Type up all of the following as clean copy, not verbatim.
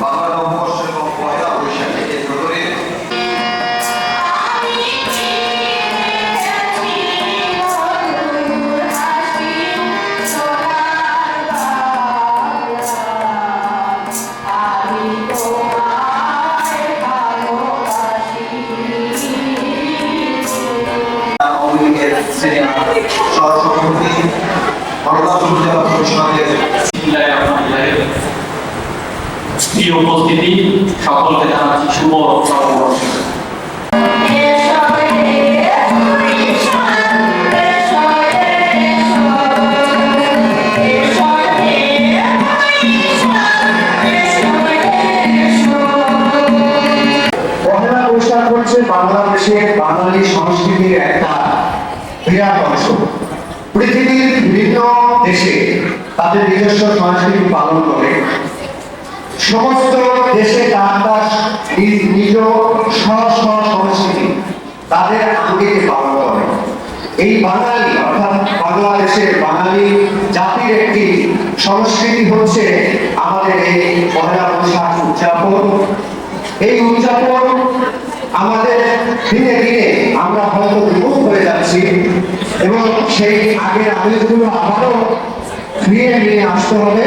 বাংলা নববর্ষ এবং পয়লা বৈশাখে কেন্দ্র করে সহসভাপতি অরুণাচল জেলা পরিষদের প্রিয় উপস্থিতি, সকলকে জানাচ্ছি শুভ নববর্ষ। পহেলা বৈশাখ হচ্ছে বাংলাদেশের বাঙালি সংস্কৃতির একটা বিরাট অংশ। পৃথিবীর বিভিন্ন দেশে তাদের নিজস্ব সংস্কৃতি পালন করে, সমস্ত দেশে তার নিজ সংস্কৃতি তাদের আঙ্গিকে পালন করে। এই বাঙালি অর্থাৎ বাংলাদেশের বাঙালি জাতির একটি সংস্কৃতি হচ্ছে আমাদের এই পহেলা বৈশাখ উদযাপন। এই উদযাপন আমাদের দিনে দিনে আমরা হয়তো বিমুখ হয়ে যাচ্ছি এবং সেই আগের আবেগগুলো আবারও ফিরিয়ে নিয়ে আসতে হবে।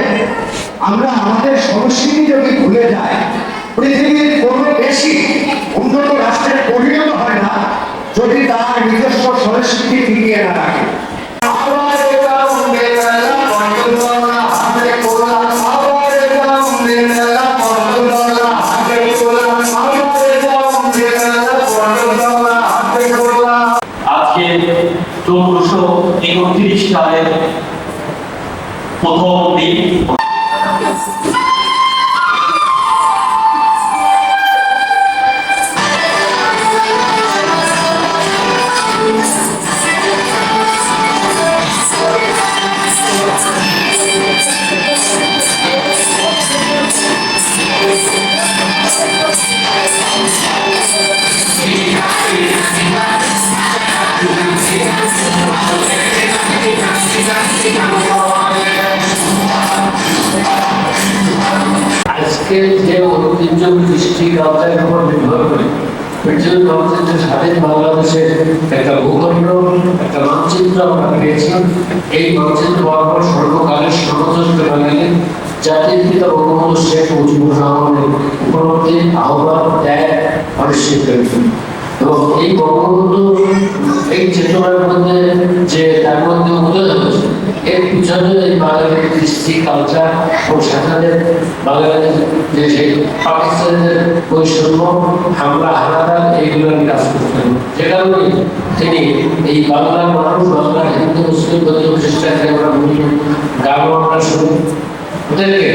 আমরা আমাদের সংস্কৃতি যদি ভুলে যাই, পৃথিবীর কোনো বেশি উন্নত রাষ্ট্রের পরিণত হয় না যদি তার নিজস্ব সংস্কৃতি টিকিয়ে না রাখে। আজকে 1431 সালের প্রথম দিন। আজকে যে ঐতিহ্য কৃষ্টি কালচারের উপর নির্ভর করে পৃথিবীর যে স্বাধীন বাংলাদেশের একটা ভূখণ্ড, একটা মানচিত্র আমরা পেয়েছি। এই মানচিত্র বরাবর সর্বকালের সর্বশ্রেষ্ঠ বাঙালি জাতির পিতা বঙ্গবন্ধু শেখ মুজিবুর রহমানের উপলব্ধি, আহ্বান, ত্যাগ অনিশ্চিত করেছেন। এবং এই বঙ্গবন্ধু এই চেতনার মধ্যে যে তার মধ্যে উদয় হয়েছে, এর পিছনে এই বাঙালির কৃষ্টি কালচার ও সাথে বাঙালির যে সেই পাকিস্তানের বৈষম্য, হামলা, হানাদার এইগুলোর কাজ করতেন। যে কারণে তিনি এই বাংলার মানুষ, বাংলার হিন্দু, মুসলিম, বৌদ্ধ, খ্রিস্টানকে আমরা বলি, গান আমরা শুনি, ওদেরকে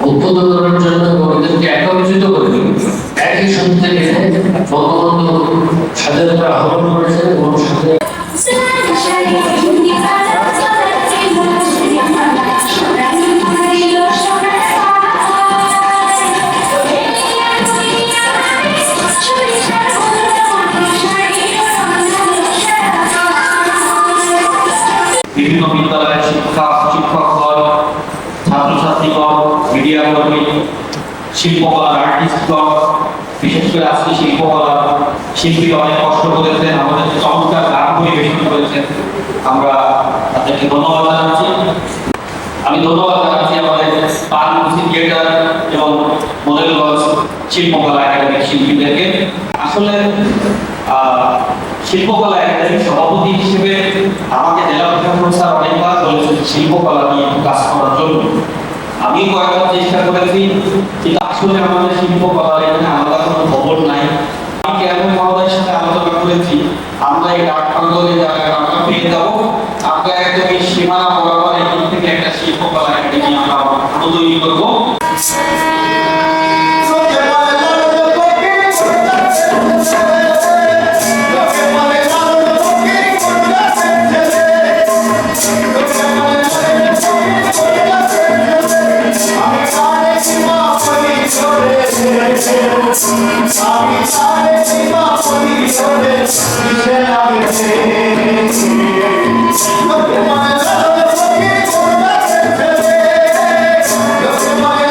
উদ্বুদ্ধ করার জন্য ওদেরকে একত্রিত করে একই সূত্রে বঙ্গবন্ধু স্বাধীনতা আহ্বান করেছেন এবং সাথে বিভিন্ন বিদ্যালয়ের শিক্ষকগণ, ছাত্রছাত্রীগণ, মিডিয়া কর্মী, শিল্পকলার আর্টিস্টগণ, বিশেষ করে আজকে শিল্পকলা শিল্পীরা অনেক কষ্ট করেছেন, আমাদের চমৎকার গান পরিবেশন করেছেন। আমরা তাদেরকে ধন্যবাদ জানাচ্ছি। আমি ধন্যবাদ জানাচ্ছি আমাদের পানমুসি থিয়েটার এবং মডেলগঞ্জ শিল্পকলা একাডেমির শিল্পীদেরকে। আসলে শিল্পকলা একাডেমির সভাপতি হিসেবে আমাকে জেলা প্রশাসক স্যার অনেকবার বলেছেন শিল্পকলা নিয়ে কাজ করার জন্য। আমি কয়েকবার চেষ্টা করেছি, কিন্তু আসলে আমাদের শিল্পকলা এখানে আলাদা কোনো খবর নাই। আমি কেমন মহোদয়ের সাথে আলোচনা করেছি, আমরা এই ডাকবাংলোর জায়গায় আমরা পেয়ে যাবো, আমরা একদম এই সীমানা বরাবর এখান থেকে একটা শিল্পকলা একাডেমি আমরা তৈরি করবো। I'm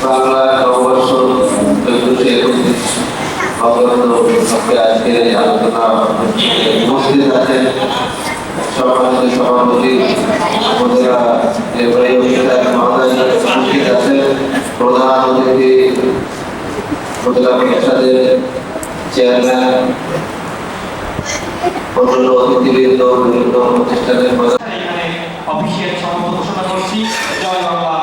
বাংলা নববর্ষ 1431 আজকে আলোচনা উপস্থিত আছেন সম্মানিত সভাপতি উপজেলা নির্বাহী অফিসার মহোদয় উপস্থিত আছেন, প্রধান অতিথি উপজেলা পরিষদের চেয়ারম্যান, অন্যান্য অতিথিবৃন্দ, বিভিন্ন প্রতিষ্ঠানের এখানে অফিসিয়াল সমাপ্ত ঘোষণা করছি। জয় বাংলা।